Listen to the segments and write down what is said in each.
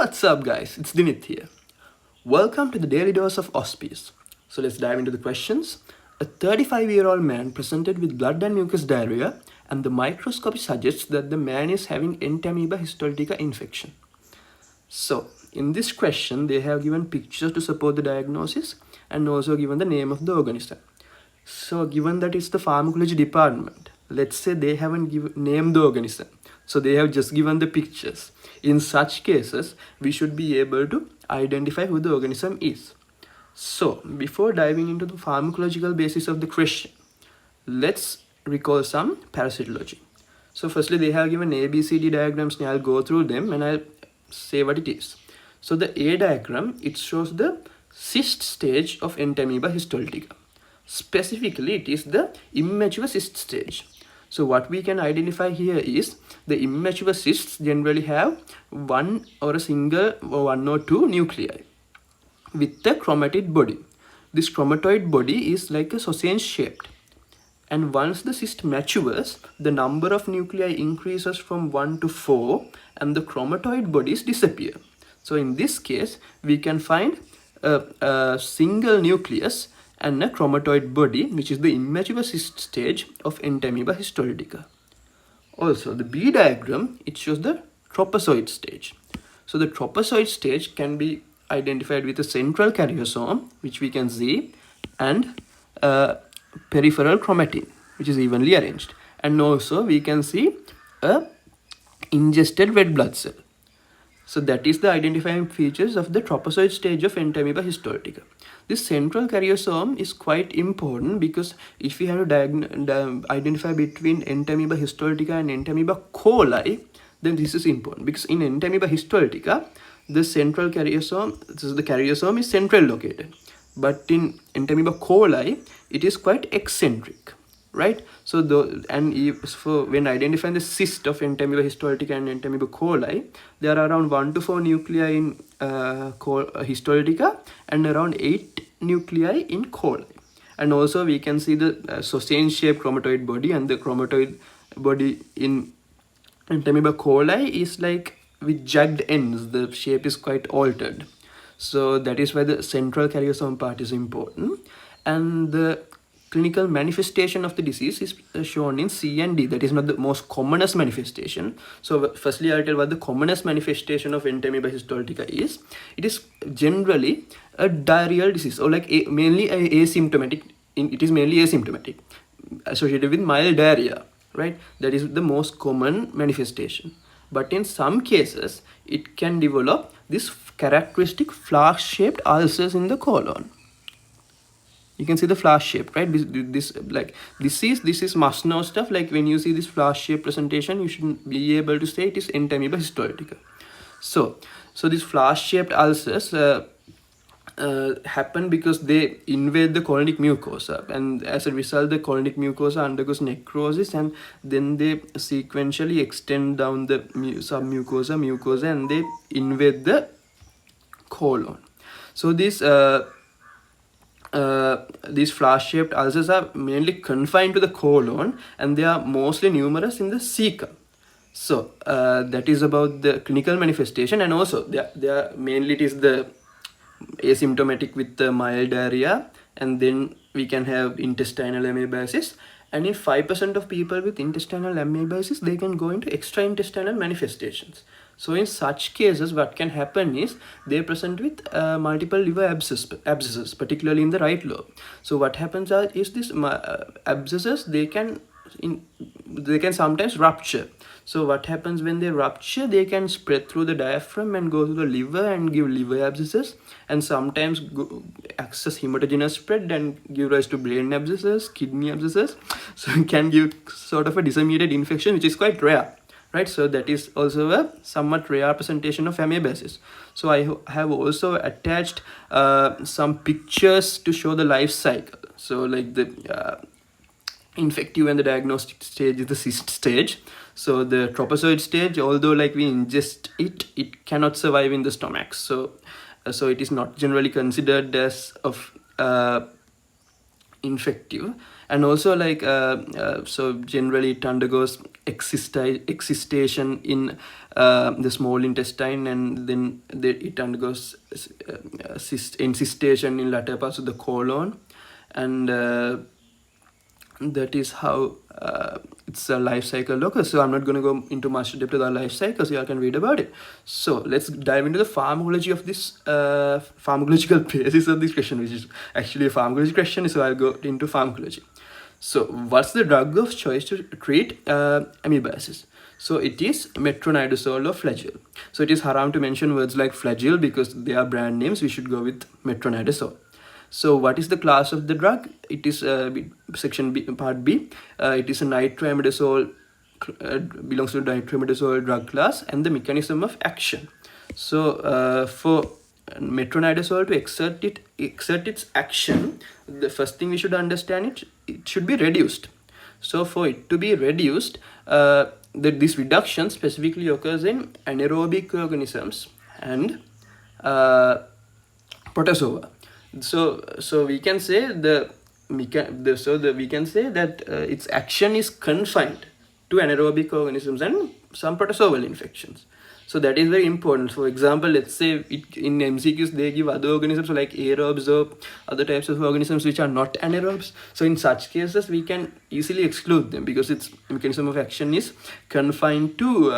What's up guys, it's Dinith here. Welcome to the Daily Dose of OSPEs. So let's dive into the questions. A 35-year-old man presented with blood and mucus diarrhea and the microscopy suggests that the man is having Entamoeba histolytica infection. So in this question they have given pictures to support the diagnosis and also given the name of the organism. So given that it's the pharmacology department, let's say they haven't named the organism. So they have just given the pictures. In such cases, we should be able to identify who the organism is. So before diving into the pharmacological basis of the question, let's recall some parasitology. So firstly, they have given ABCD diagrams and I'll go through them and I'll say what it is. So the A diagram, it shows the cyst stage of Entamoeba histolytica. Specifically, it is the immature cyst stage. So what we can identify here is the immature cysts generally have one or two nuclei with a chromatid body. This chromatoid body is like a sausage shaped. And once the cyst matures, the number of nuclei increases from 1 to 4 and the chromatoid bodies disappear. So in this case, we can find a single nucleus and a chromatoid body, which is the immature cyst stage of Entamoeba histolytica. Also, the B diagram, it shows the tropozoid stage. So the tropozoid stage can be identified with a central karyosome, which we can see, and peripheral chromatin, which is evenly arranged. And also we can see a ingested red blood cell. So that is the identifying features of the tropozoid stage of Entamoeba histolytica. This central karyosome is quite important because if we have to identify between Entamoeba histolytica and Entamoeba coli, then this is important because in Entamoeba histolytica, the central karyosome, the karyosome is central located, but in Entamoeba coli, it is quite eccentric, right? So when identifying the cyst of Entamoeba histolytica and Entamoeba coli, there are around 1 to 4 nuclei in histolytica and around 8 nuclei in coli. And also we can see the sausage shaped chromatoid body, and the chromatoid body in Entamoeba coli is like with jagged ends. The shape is quite altered. So that is why the central karyosome part is important. And the clinical manifestation of the disease is shown in C and D. That is not the most commonest manifestation. So firstly, I'll tell what the commonest manifestation of Entamoeba histolytica is. It is generally a diarrheal disease, or like mainly asymptomatic. It is mainly asymptomatic, associated with mild diarrhea, right? That is the most common manifestation. But in some cases, it can develop this characteristic flask-shaped ulcers in the colon. You can see the flask shape, right? This is must-know stuff. Like when you see this flask shape presentation, you should be able to say it is Entamoeba histolytica. So these flask shaped ulcers happen because they invade the colonic mucosa, and as a result, the colonic mucosa undergoes necrosis, and then they sequentially extend down the mucosa, and they invade the colon. So these flask-shaped ulcers are mainly confined to the colon, and they are mostly numerous in the cecum. So that is about the clinical manifestation, and also they are mainly it is the asymptomatic with the mild diarrhea, and then we can have intestinal amoebiasis. And in 5% of people with intestinal amoebiasis, they can go into extraintestinal manifestations. So in such cases, what can happen is they present with multiple liver abscesses, particularly in the right lobe. So what happens is these abscesses, they can sometimes rupture. So what happens when they rupture, they can spread through the diaphragm and go to the liver and give liver abscesses, and sometimes access hematogenous spread and give rise to brain abscesses, kidney abscesses. So it can give sort of a disseminated infection, which is quite rare, right? So that is also a somewhat rare presentation of amoebiasis. So I have also attached some pictures to show the life cycle. So like the infective and the diagnostic stage is the cyst stage. So the tropozoid stage, although like we ingest it cannot survive in the stomach. So it is not generally considered as of infective. And also like so generally it undergoes excistation in the small intestine, and then it undergoes encystation in latter parts of the colon, and that is how it's a life cycle occurs. So I'm not going to go into much depth of the life cycle, so you all can read about it. So let's dive into the pharmacology of this pharmacological basis of this question, which is actually a pharmacology question. So I'll go into pharmacology. So what's the drug of choice to treat amoebiasis? So it is metronidazole or flagyl. So it is haram to mention words like flagyl because they are brand names. We should go with metronidazole. So what is the class of the drug? It is section B, part B. It is a nitroimidazole, belongs to the nitroimidazole drug class, and the mechanism of action. So for metronidazole to exert its action, the first thing we should understand, it should be reduced. So for it to be reduced, this reduction specifically occurs in anaerobic organisms and protozoa. So we can say we can say that its action is confined to anaerobic organisms and some protozoal infections. So that is very important. For example, let's say in MCQs they give other organisms like aerobes or other types of organisms which are not anaerobes. So in such cases we can easily exclude them because its mechanism of action is confined to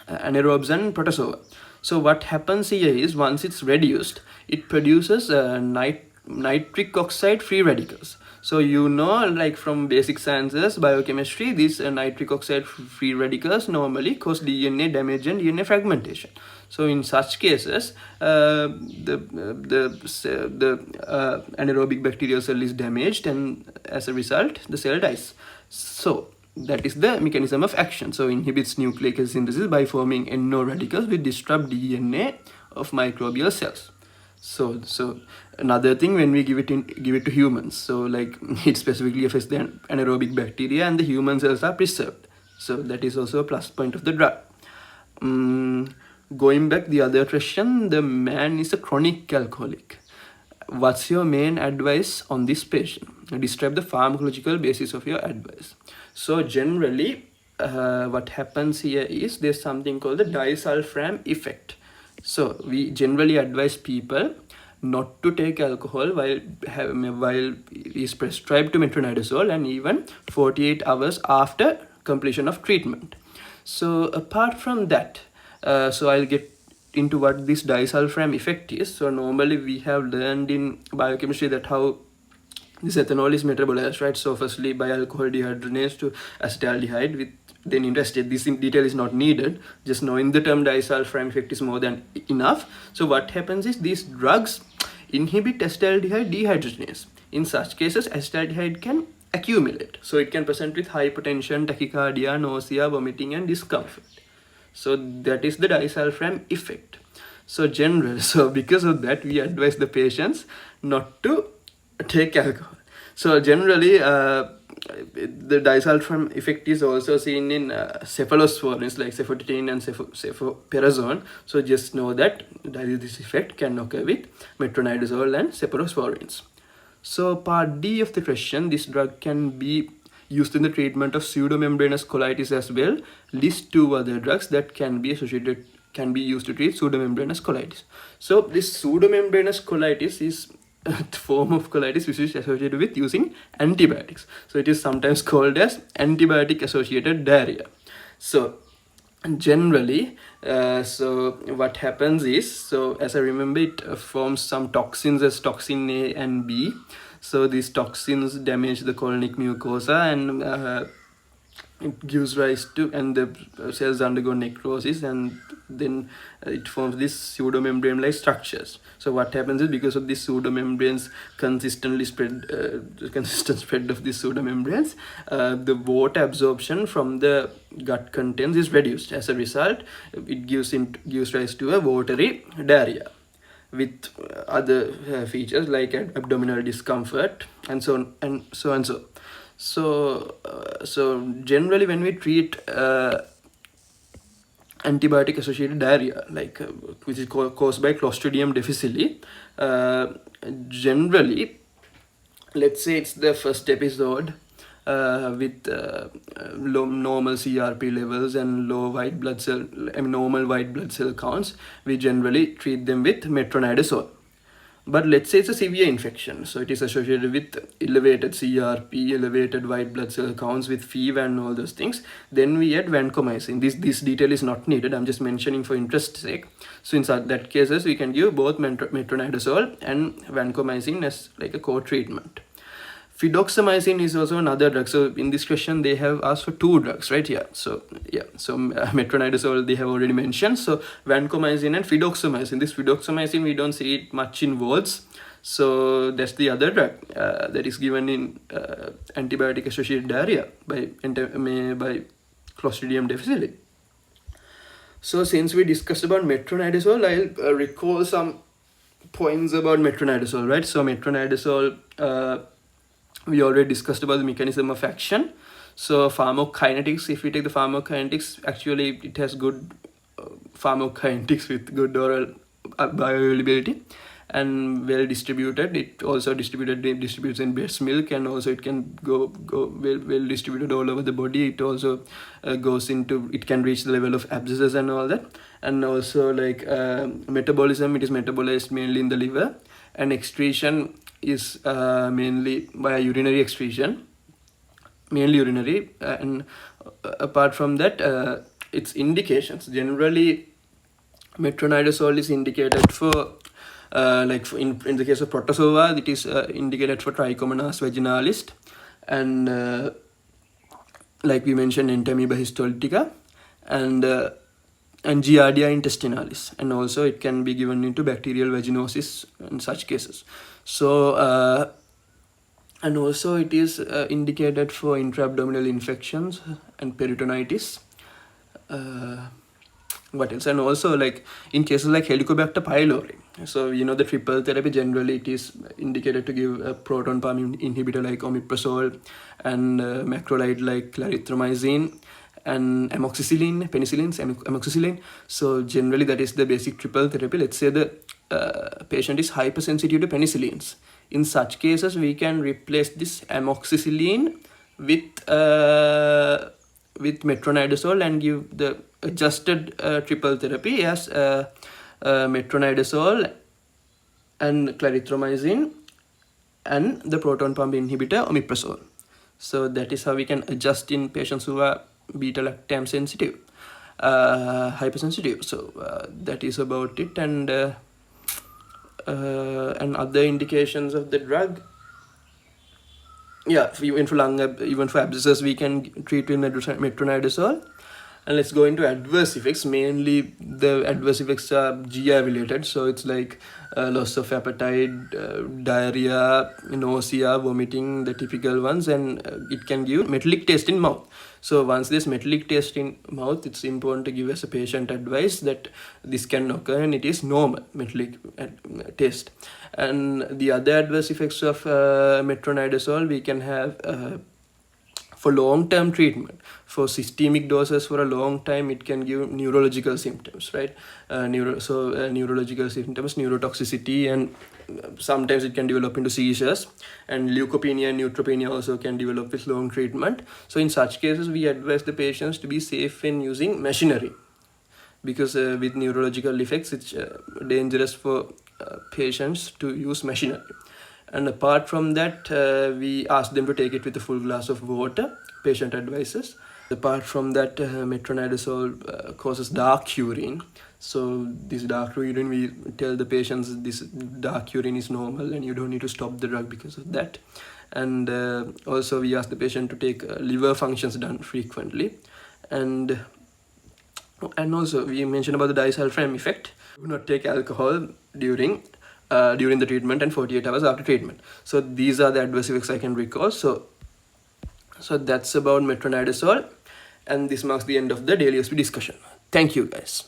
anaerobes and protozoa. So what happens here is once it's reduced, it produces nitric oxide free radicals. So like from basic sciences, biochemistry, these nitric oxide free radicals normally cause DNA damage and DNA fragmentation. So in such cases, the anaerobic bacterial cell is damaged, and as a result, the cell dies. So that is the mechanism of action. So inhibits nucleic acid synthesis by forming NO radicals which disrupt DNA of microbial cells. So another thing, when we give it to humans, so like it specifically affects the anaerobic bacteria and the human cells are preserved. So that is also a plus point of the drug. Going back the other question, the man is a chronic alcoholic. What's your main advice on this patient? Describe the pharmacological basis of your advice. So generally what happens here is there's something called the disulfiram effect. So we generally advise people not to take alcohol while is prescribed to metronidazole, and even 48 hours after completion of treatment. So apart from that, so I'll get into what this disulfiram effect is. So normally we have learned in biochemistry that how this ethanol is metabolized, right? So firstly by alcohol dehydrogenase to acetaldehyde with then interested. This in detail is not needed. Just knowing the term disulfiram effect is more than enough. So what happens is these drugs inhibit acetaldehyde dehydrogenase. In such cases, acetaldehyde can accumulate. So it can present with hypotension, tachycardia, nausea, vomiting, and discomfort. So that is the disulfiram effect. So because of that, we advise the patients not to take alcohol. So generally, the disulfiram effect is also seen in cephalosporins like cefotetin and cefoperazone. So just know that this effect can occur with metronidazole and cephalosporins. So part D of the question, this drug can be used in the treatment of pseudomembranous colitis as well. List 2 other drugs that can be used to treat pseudomembranous colitis. So this pseudomembranous colitis is a form of colitis which is associated with using antibiotics. So it is sometimes called as antibiotic associated diarrhea. So generally, so what happens is, so as I remember, it forms some toxins as toxin A and B. So these toxins damage the colonic mucosa, and it gives rise to, and the cells undergo necrosis, and then it forms these pseudomembrane-like structures. So what happens is, because of these pseudomembranes consistent spread of these pseudomembranes, the water absorption from the gut contents is reduced. As a result, it gives rise to a watery diarrhea with other features like abdominal discomfort and so on and so. So generally when we treat antibiotic associated diarrhea, like which is caused by Clostridium difficile, generally let's say it's the first episode with normal CRP levels and low white blood cell, normal white blood cell counts, we generally treat them with metronidazole. But let's say it's a severe infection, so it is associated with elevated CRP, elevated white blood cell counts with fever and all those things. Then we add vancomycin. This detail is not needed. I'm just mentioning for interest's sake. So in that cases, we can give both metronidazole and vancomycin as like a co-treatment. Fidoxamycin is also another drug. So in this question, they have asked for 2 drugs, right? Yeah. So metronidazole they have already mentioned. So vancomycin and fidoxamycin. This fidoxamycin we don't see it much in wards. So that's the other drug that is given in antibiotic-associated diarrhea by Clostridium difficile. So since we discussed about metronidazole, I'll recall some points about metronidazole, right? So metronidazole, we already discussed about the mechanism of action. So pharmacokinetics, if we take the pharmacokinetics, actually it has good pharmacokinetics with good oral bioavailability and well distributed. It also distributes in breast milk, and also it can go well distributed all over the body. It also it can reach the level of abscesses and all that. And also like metabolism, it is metabolized mainly in the liver, and excretion is mainly by urinary excretion, mainly urinary. And apart from that, its indications, generally metronidazole is indicated for in the case of protozoa, it is indicated for Trichomonas vaginalis, and like we mentioned, Entamoeba histolytica, and Giardia intestinalis, and also it can be given into bacterial vaginosis in such cases. So and also it is indicated for intra-abdominal infections and peritonitis. What else? And also like in cases like Helicobacter pylori, so the triple therapy, generally it is indicated to give a proton pump inhibitor like omeprazole, and macrolide like clarithromycin, and amoxicillin, amoxicillin. So generally that is the basic triple therapy. Let's say the patient is hypersensitive to penicillins. In such cases, we can replace this amoxicillin with metronidazole and give the adjusted triple therapy as metronidazole and clarithromycin and the proton pump inhibitor omeprazole. So that is how we can adjust in patients who are beta-lactam sensitive, hypersensitive. So that is about it. And other indications of the drug, even for abscesses, we can treat with metronidazole. And let's go into adverse effects. Mainly the adverse effects are GI related, so it's like loss of appetite, diarrhea, nausea, vomiting, the typical ones, and it can give metallic taste in mouth. So once there's metallic taste in mouth, it's important to give as a patient advice that this can occur and it is normal metallic taste. And the other adverse effects of metronidazole, we can have for long-term treatment, for systemic doses for a long time, it can give neurological symptoms, right? Neurological symptoms, neurotoxicity, and sometimes it can develop into seizures, and leukopenia and neutropenia also can develop with long treatment. So in such cases, we advise the patients to be safe in using machinery, because with neurological effects, it's dangerous for patients to use machinery. And apart from that, we ask them to take it with a full glass of water, patient advises. Apart from that, metronidazole causes dark urine. So this dark urine, we tell the patients this dark urine is normal and you don't need to stop the drug because of that. And also we ask the patient to take liver functions done frequently. And also we mentioned about the disulfiram effect. Do not take alcohol during the treatment and 48 hours after treatment. So these are the adverse effects I can recall. So that's about metronidazole, and this marks the end of the daily OSPE discussion. Thank you guys.